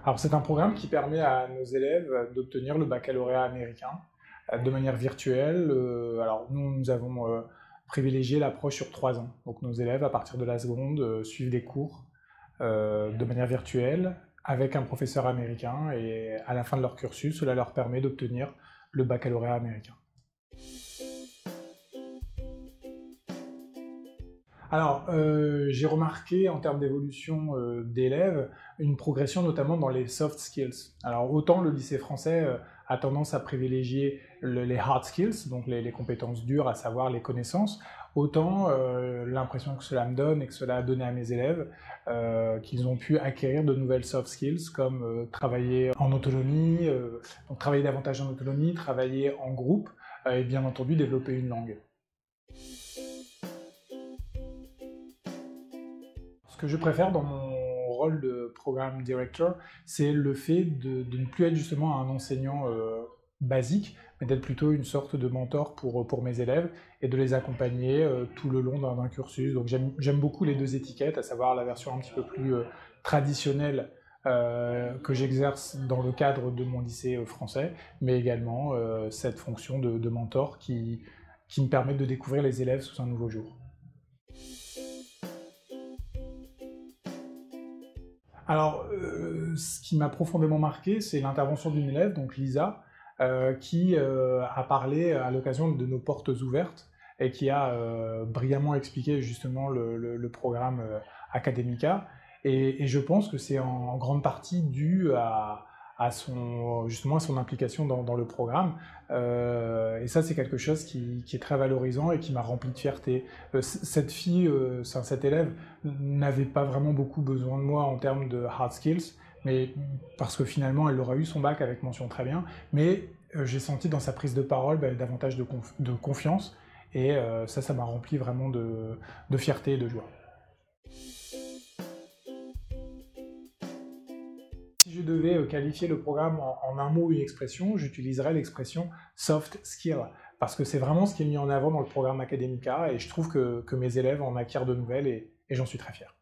Alors c'est un programme qui permet à nos élèves d'obtenir le baccalauréat américain de manière virtuelle. Alors nous avons privilégié l'approche sur 3 ans. Donc nos élèves à partir de la seconde suivent des cours de manière virtuelle avec un professeur américain et à la fin de leur cursus, cela leur permet d'obtenir le baccalauréat américain. Alors, j'ai remarqué en termes d'évolution d'élèves une progression notamment dans les soft skills. Alors, autant le lycée français a tendance à privilégier les hard skills, donc les compétences dures, à savoir les connaissances, autant l'impression que cela me donne et que cela a donné à mes élèves, qu'ils ont pu acquérir de nouvelles soft skills comme travailler en autonomie, donc travailler davantage en autonomie, travailler en groupe et bien entendu développer une langue. Ce que je préfère dans mon rôle de programme director, c'est le fait de ne plus être justement un enseignant basique, mais d'être plutôt une sorte de mentor pour mes élèves et de les accompagner tout le long d'un cursus. Donc j'aime beaucoup les deux étiquettes, à savoir la version un petit peu plus traditionnelle que j'exerce dans le cadre de mon lycée français, mais également cette fonction de mentor qui me permet de découvrir les élèves sous un nouveau jour. Alors, ce qui m'a profondément marqué, c'est l'intervention d'une élève, donc Lisa, qui a parlé à l'occasion de nos portes ouvertes et qui a brillamment expliqué justement le programme Academica. Et je pense que c'est en grande partie dû justement à son implication dans le programme. Et ça, c'est quelque chose qui est très valorisant et qui m'a rempli de fierté. Cette fille, cette élève, n'avait pas vraiment beaucoup besoin de moi en termes de hard skills, mais parce que finalement, elle aura eu son bac avec mention très bien. Mais j'ai senti dans sa prise de parole davantage de confiance. Et ça m'a rempli vraiment de fierté et de joie. Si je devais qualifier le programme en un mot ou une expression, j'utiliserais l'expression soft skill, parce que c'est vraiment ce qui est mis en avant dans le programme Academica, et je trouve que mes élèves en acquièrent de nouvelles, et j'en suis très fier.